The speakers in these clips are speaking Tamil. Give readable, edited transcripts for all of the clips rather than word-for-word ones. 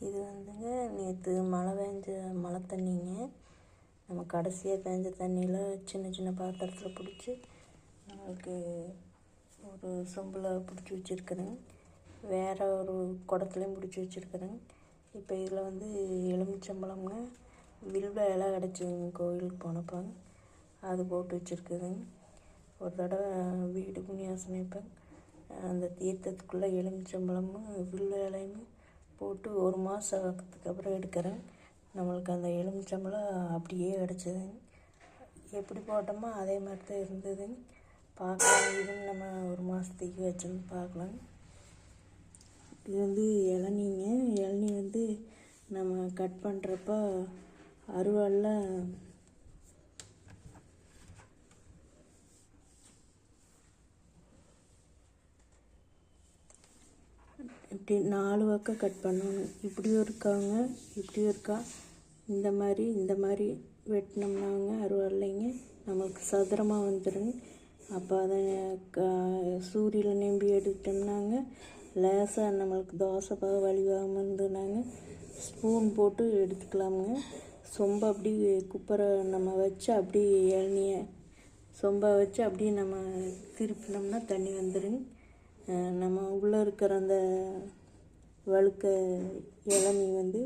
இது வந்துங்க நேற்று மழை பெஞ்ச மழை தண்ணிங்க. நம்ம கடைசியாக பெஞ்ச தண்ணியில் சின்ன சின்ன பாத்திரத்தில் பிடிச்சி நம்மளுக்கு ஒரு சொம்பில் பிடிச்சி வச்சுருக்குறேங்க. வேறு ஒரு குடத்துலையும் பிடிச்சி வச்சுருக்குறேங்க. இப்போ இதில் வந்து எலுமிச்சம்பழம்ங்க, வில்வ இலை கிடச்சிங்க கோயிலுக்கு போனப்பாங்க, அது போட்டு வச்சுருக்குதுங்க. ஒரு தடவை வீடு புண்ணியாசனம் வைப்பேன், அந்த தீர்த்தத்துக்குள்ளே எலுமிச்சம்பழமும் வில்வ இலையும் போட்டு 1 மாதம் ஆகிறதுக்கு அப்புறம் எடுக்கிறேன். நம்மளுக்கு அந்த எலுமிச்சம்பழம் அப்படியே கிடச்சிதுங்க. எப்படி போட்டோமோ அதே மாதிரி தான் இருந்ததுங்க. பார்க்கலாம், இதுன்னு நம்ம 1 மாதத்துக்கு வச்சோம்னு பார்க்கலாம். இது வந்து இளநீங்க. இளநீ வந்து நம்ம கட் பண்ணுறப்ப அருவாளில் இப்படி 4 பக்கம் கட் பண்ணணும். இப்படியும் இருக்காங்க, இப்படியும் இருக்கா. இந்த மாதிரி வெட்டினோம்னாங்க அருவாள்லைங்க நம்மளுக்கு சதுரமாக வந்துடுங்க. அப்போ அதை சூரியனில் நம்பி எடுத்துட்டோம்னாங்க லேசாக நம்மளுக்கு தோசை பாக வலிவாகாமல் இருந்ததுனாங்க ஸ்பூன் போட்டு எடுத்துக்கலாமுங்க. சொம்பை அப்படி குப்பரை நம்ம வச்சு அப்படி இளநியை சொம்பை வச்சு அப்படியே நம்ம திருப்பினோம்னா தண்ணி வந்துடுங்க. நம்ம உள்ளே இருக்கிற அந்த வழுக்க இளநீ வந்து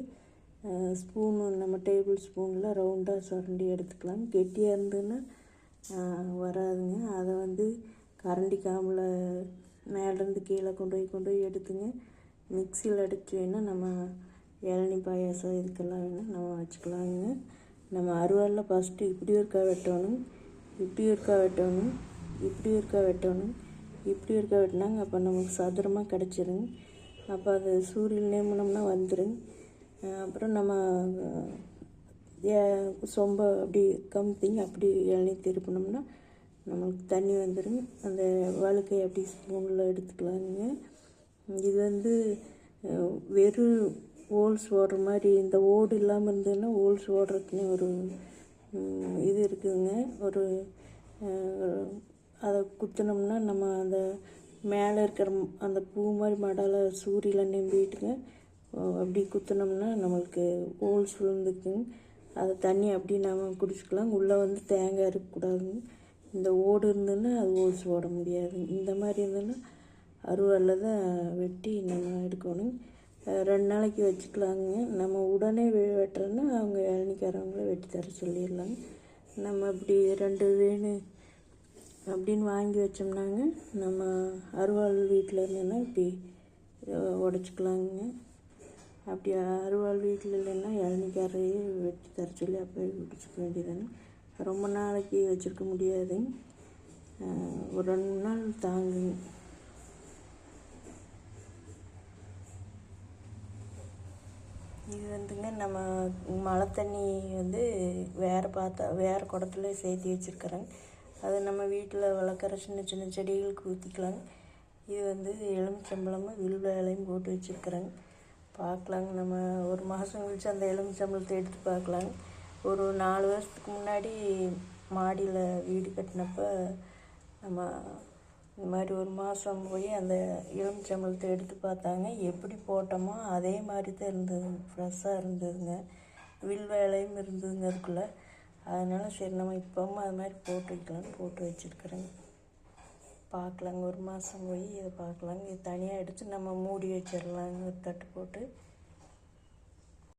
ஸ்பூனு நம்ம டேபிள் ஸ்பூனில் ரவுண்டாக சுரண்டி எடுத்துக்கலாம். கெட்டியாக இருந்ததுன்னா வராதுங்க. அதை வந்து கரண்டி காமில் மேலேருந்து கீழே கொண்டு போய் எடுத்துங்க. மிக்சியில் அடித்து வேணால் நம்ம இளநீ பாயாசம் இதுக்கெல்லாம் வேணால் நம்ம வச்சுக்கலாங்க. நம்ம அருவாளில் ஃபஸ்ட்டு இப்படி ஒருக்கா வெட்டணும், இப்படி ஒருக்கா வெட்டணும், இப்படி ஒருக்கா வெட்டணும், இப்படி ஒருக்கா வெட்டினாங்க. அப்போ நமக்கு சதுரமாக கிடச்சிருங்க. அப்போ அது சூரியன் நேமினோம்னா வந்துடுங்க. அப்புறம் நம்ம சொம்பை அப்படி கமுத்திங்க அப்படி இளநீ திருப்பினோம்னா நம்மளுக்கு தண்ணி வந்துடுங்க. அந்த வழுக்கை அப்படி ஸ்பூனில் எடுத்துக்கலாங்க. இது வந்து வெறும் ஹோல்ஸ் ஓடுற மாதிரி, இந்த ஓடு இல்லாமல் இருந்ததுன்னா ஹோல்ஸ் ஓடுறதுக்குன்னு ஒரு இது இருக்குதுங்க. ஒரு அதை குத்தினோம்னா நம்ம அந்த மேலே இருக்கிற அந்த பூ மாதிரி மடால சூரியனில் நம்பிட்டுங்க அப்படி குத்தினோம்னா நம்மளுக்கு ஹோல்ஸ் விழுந்துக்குங்க. அதை தண்ணி அப்படி நம்ம குடிச்சிக்கலாம். உள்ளே வந்து தேங்காய் இருக்கக்கூடாதுங்க. இந்த ஓடு இருந்ததுன்னா அது ஹோல்ஸ் ஓட முடியாதுங்க. இந்த மாதிரி இருந்ததுன்னா அருவாளில் தான் வெட்டி நம்ம எடுக்கணும். 2 நாளைக்கு வச்சுக்கலாங்க. நம்ம உடனே வெட்டுறோன்னா அவங்க இளநிக்காரவங்கள வெட்டி தர சொல்லிடலாங்க. நம்ம அப்படி 2 வேணும் அப்படின்னு வாங்கி வச்சோம்னாங்க நம்ம அருவாள் வீட்டில் இருந்ததுன்னா இப்படி உடச்சிக்கலாங்க. அப்படி அருவாள் வீட்டில் இல்லைன்னா இளநிக்காரையே வெட்டி தர சொல்லி அப்போ குடிச்சிக்க வேண்டியதானே. ரொம்ப நாளைக்கு வச்சுருக்க முடியாதுங்க, ஒரு 2 நாள் தாங்குங்க. இது வந்துங்க நம்ம மழை தண்ணி வந்து வேறு குடத்துல சேர்த்து வச்சுருக்குறேங்க. அது நம்ம வீட்டில் வளர்க்குற சின்ன சின்ன செடிகளுக்கு ஊற்றிக்கலாங்க. இது வந்து எலுமிச்சம்பழமும் வில்வ இலையும் போட்டு வச்சுருக்குறேங்க. பார்க்கலாங்க. நம்ம 1 மாதம் கழிச்சு அந்த எலுமிச்சம்பழத்தை எடுத்து பார்க்கலாங்க. ஒரு 4 வருஷத்துக்கு முன்னாடி மாடியில் வீடு கட்டினப்போ நம்ம இந்த மாதிரி 1 மாதம் போய் அந்த எலுமிச்சம்பழத்தை எடுத்து பார்த்தாங்க. எப்படி போட்டோமோ அதே மாதிரி தான் இருந்தது, ஃப்ரெஷ்ஷாக இருந்ததுங்க. வில்வ இலையும் இருந்ததுங்க அதுக்குள்ளே. அதனால் சரி நம்ம இப்போவும் அது மாதிரி போட்டு வைக்கலான்னு போட்டு வச்சுருக்குறேங்க. பார்க்கலாங்க. 1 மாதம் போய் இதை பார்க்கலாங்க. இது தனியாக எடுத்து நம்ம மூடி வச்சிடலாங்க ஒரு தட்டு போட்டு.